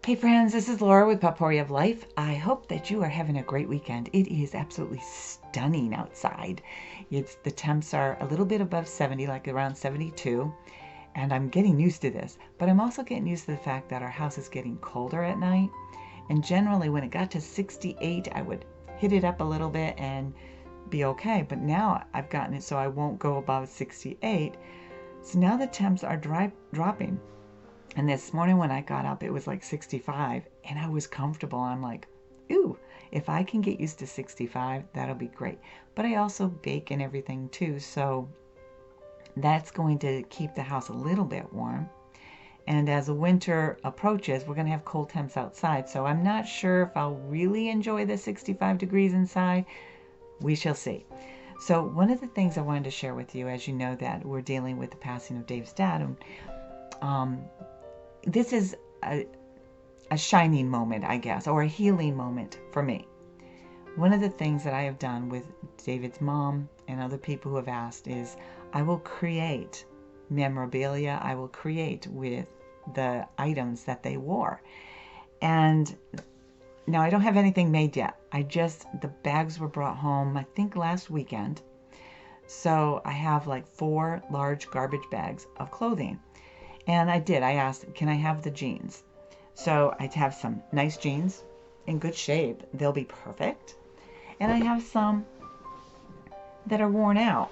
Hey friends, this is Laura with Potpourri of Life. I hope that you are having a great weekend. It is absolutely stunning outside. The temps are a little bit above 70, like around 72, and I'm getting used to this. But I'm also getting used to the fact that our house is getting colder at night. And generally when it got to 68, I would hit it up a little bit and be okay. But now I've gotten it so I won't go above 68. So now the temps are dropping. And this morning when I got up, it was like 65 and I was comfortable. I'm like, ooh, if I can get used to 65, that'll be great. But I also bake and everything too. So that's going to keep the house a little bit warm. And as the winter approaches, we're going to have cold temps outside. So I'm not sure if I'll really enjoy the 65 degrees inside. We shall see. So one of the things I wanted to share with you, as you know that we're dealing with the passing of Dave's dad, this is a shining moment, I guess, or a healing moment for me. One of the things that I have done with David's mom and other people who have asked is I will create memorabilia. I will create with the items that they wore. And now I don't have anything made yet. The bags were brought home, I think last weekend. So I have like 4 large garbage bags of clothing. And I asked, can I have the jeans? So I have some nice jeans in good shape. They'll be perfect. And I have some that are worn out,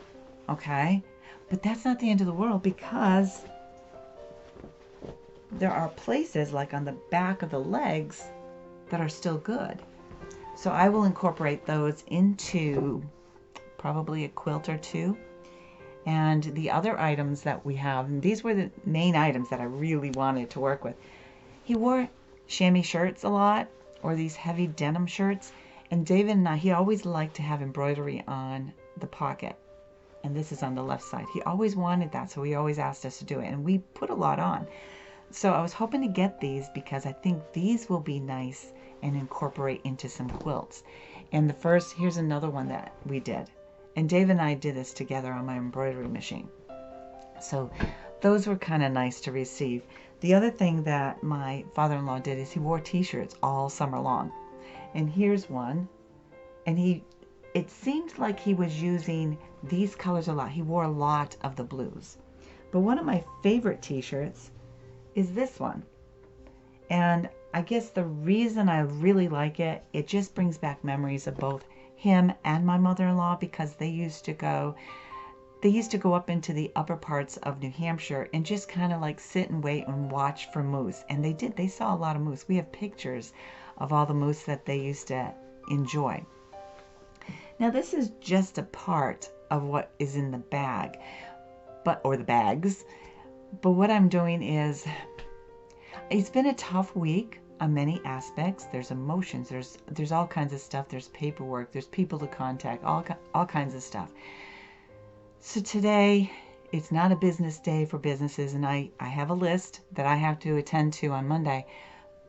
okay? But that's not the end of the world because there are places like on the back of the legs that are still good. So I will incorporate those into probably a quilt or two. And the other items that we have, and these were the main items that I really wanted to work with. He wore chamois shirts a lot, or these heavy denim shirts. And David and I, he always liked to have embroidery on the pocket. And this is on the left side. He always wanted that, so he always asked us to do it. And we put a lot on. So I was hoping to get these because I think these will be nice and incorporate into some quilts. And here's another one that we did. And Dave and I did this together on my embroidery machine. So those were kind of nice to receive. The other thing that my father-in-law did is he wore t-shirts all summer long. And here's one. And it seemed like he was using these colors a lot. He wore a lot of the blues. But one of my favorite t-shirts is this one. And I guess the reason I really like it, it just brings back memories of both him and my mother-in-law because they used to go up into the upper parts of New Hampshire and just kind of like sit and wait and watch for moose. And they saw a lot of moose. We have pictures of all the moose that they used to enjoy. Now this is just a part of what is in the bag, or the bags. But what I'm doing is, it's been a tough week on many aspects. There's emotions, there's all kinds of stuff, there's paperwork, there's people to contact, all kinds of stuff. So today, it's not a business day for businesses, and I have a list that I have to attend to on Monday.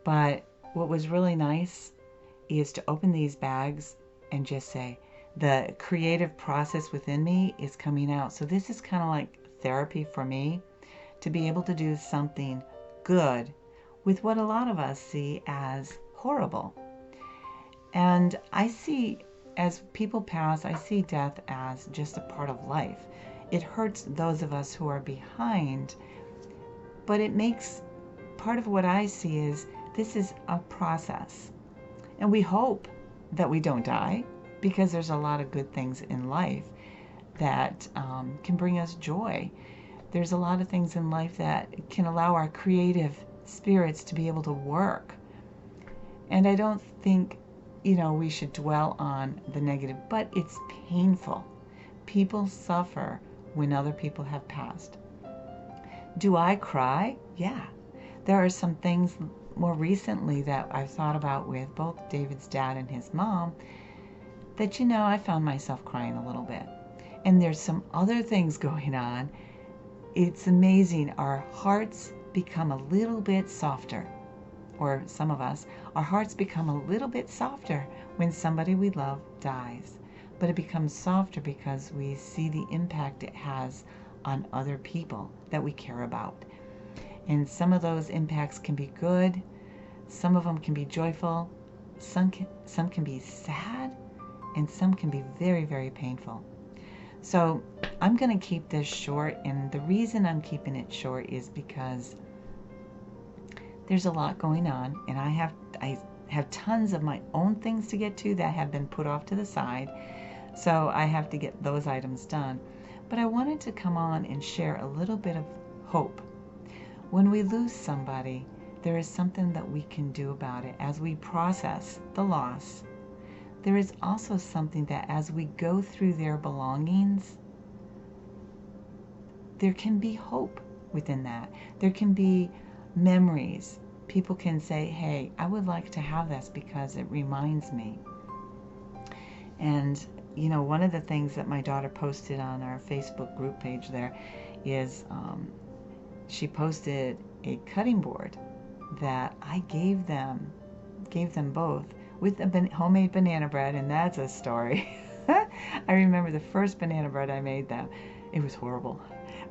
But what was really nice is to open these bags and just say, the creative process within me is coming out. So this is kind of like therapy for me, to be able to do something good with what a lot of us see as horrible. And I see, as people pass, I see death as just a part of life. It hurts those of us who are behind, but it makes, part of what I see is, this is a process. And we hope that we don't die, because there's a lot of good things in life that can bring us joy. There's a lot of things in life that can allow our creative spirits to be able to work. And I don't think, we should dwell on the negative, but it's painful. People suffer when other people have passed. Do I cry? Yeah. There are some things more recently that I've thought about with both David's dad and his mom that, I found myself crying a little bit. And there's some other things going on. It's amazing. Our hearts become a little bit softer, or some of us, our hearts become a little bit softer when somebody we love dies. But it becomes softer because we see the impact it has on other people that we care about. And some of those impacts can be good. Some of them can be joyful, some can be sad, and some can be very, very painful. So I'm going to keep this short, and the reason I'm keeping it short is because there's a lot going on, and I have tons of my own things to get to that have been put off to the side. So I have to get those items done. But I wanted to come on and share a little bit of hope. When we lose somebody, there is something that we can do about it as we process the loss. There is also something that as we go through their belongings, there can be hope within that. There can be memories. People can say, hey, I would like to have this because it reminds me. And, you know, one of the things that my daughter posted on our Facebook group page there is she posted a cutting board that I gave them both with a homemade banana bread, and that's a story. I remember the first banana bread I made them. It was horrible.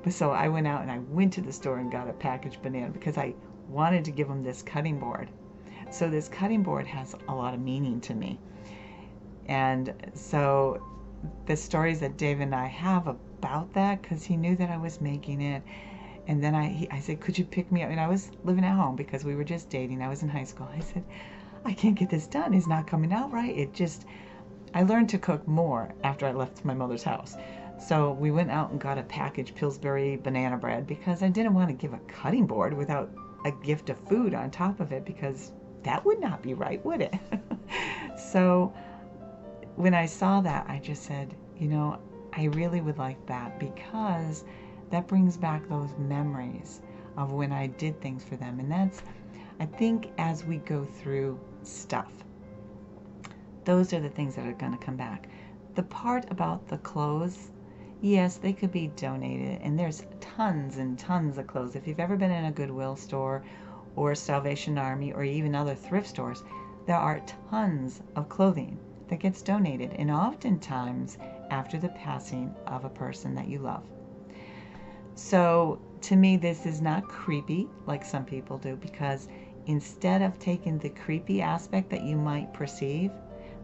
But so I went out and I went to the store and got a packaged banana because I wanted to give them this cutting board. So this cutting board has a lot of meaning to me. And so the stories that Dave and I have about that, because he knew that I was making it. And then I said, could you pick me up? And I was living at home because we were just dating. I was in high school. I said, I can't get this done. It's not coming out right. I learned to cook more after I left my mother's house. So we went out and got a packaged Pillsbury banana bread because I didn't want to give a cutting board without a gift of food on top of it, because that would not be right, would it? So when I saw that, I just said, you know, I really would like that, because that brings back those memories of when I did things for them. And that's, I think, as we go through stuff, those are the things that are going to come back. The part about the clothes, yes, they could be donated, and there's tons and tons of clothes. If you've ever been in a Goodwill store or Salvation Army or even other thrift stores, there are tons of clothing that gets donated, and oftentimes after the passing of a person that you love. So to me, this is not creepy like some people do, because instead of taking the creepy aspect that you might perceive,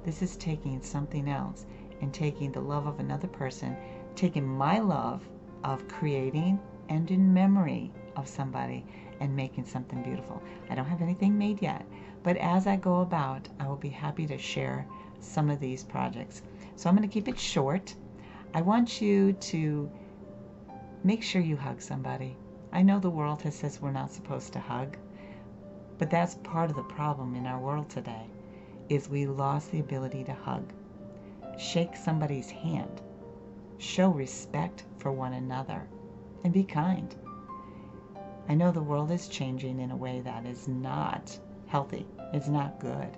this is taking something else and taking the love of another person, taking my love of creating and in memory of somebody and making something beautiful. I don't have anything made yet, but as I go about, I will be happy to share some of these projects. So I'm going to keep it short. I want you to make sure you hug somebody. I know the world has says we're not supposed to hug, but that's part of the problem in our world today, is we lost the ability to hug. Shake somebody's hand. Show respect for one another, and be kind. I know the world is changing in a way that is not healthy. It's not good.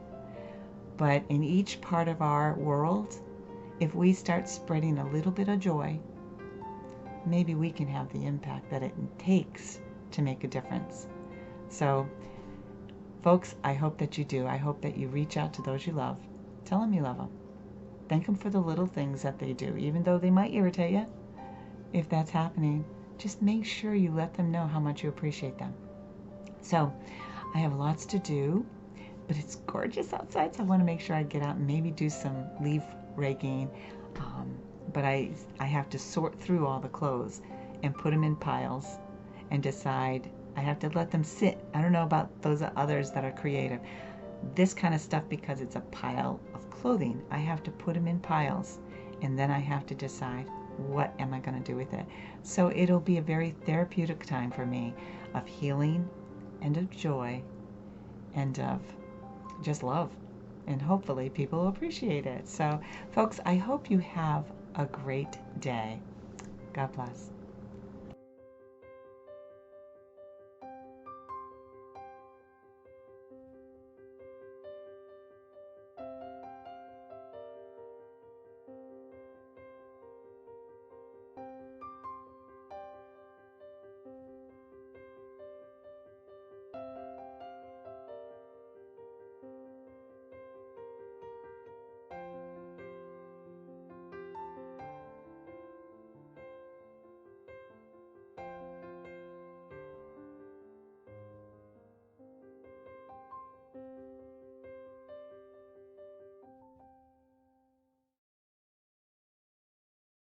But in each part of our world, if we start spreading a little bit of joy, maybe we can have the impact that it takes to make a difference. So, folks, I hope that you do. I hope that you reach out to those you love. Tell them you love them. Thank them for the little things that they do, even though they might irritate you. If that's happening, just make sure you let them know how much you appreciate them. So, I have lots to do, but it's gorgeous outside, so I want to make sure I get out and maybe do some leaf raking. But I have to sort through all the clothes and put them in piles and decide. I have to let them sit. I don't know about those others that are creative. This kind of stuff, because it's a pile of clothing, I have to put them in piles, and then I have to decide what am I going to do with it. So it'll be a very therapeutic time for me of healing and of joy and of just love. And hopefully people will appreciate it. So, folks, I hope you have a great day. God bless.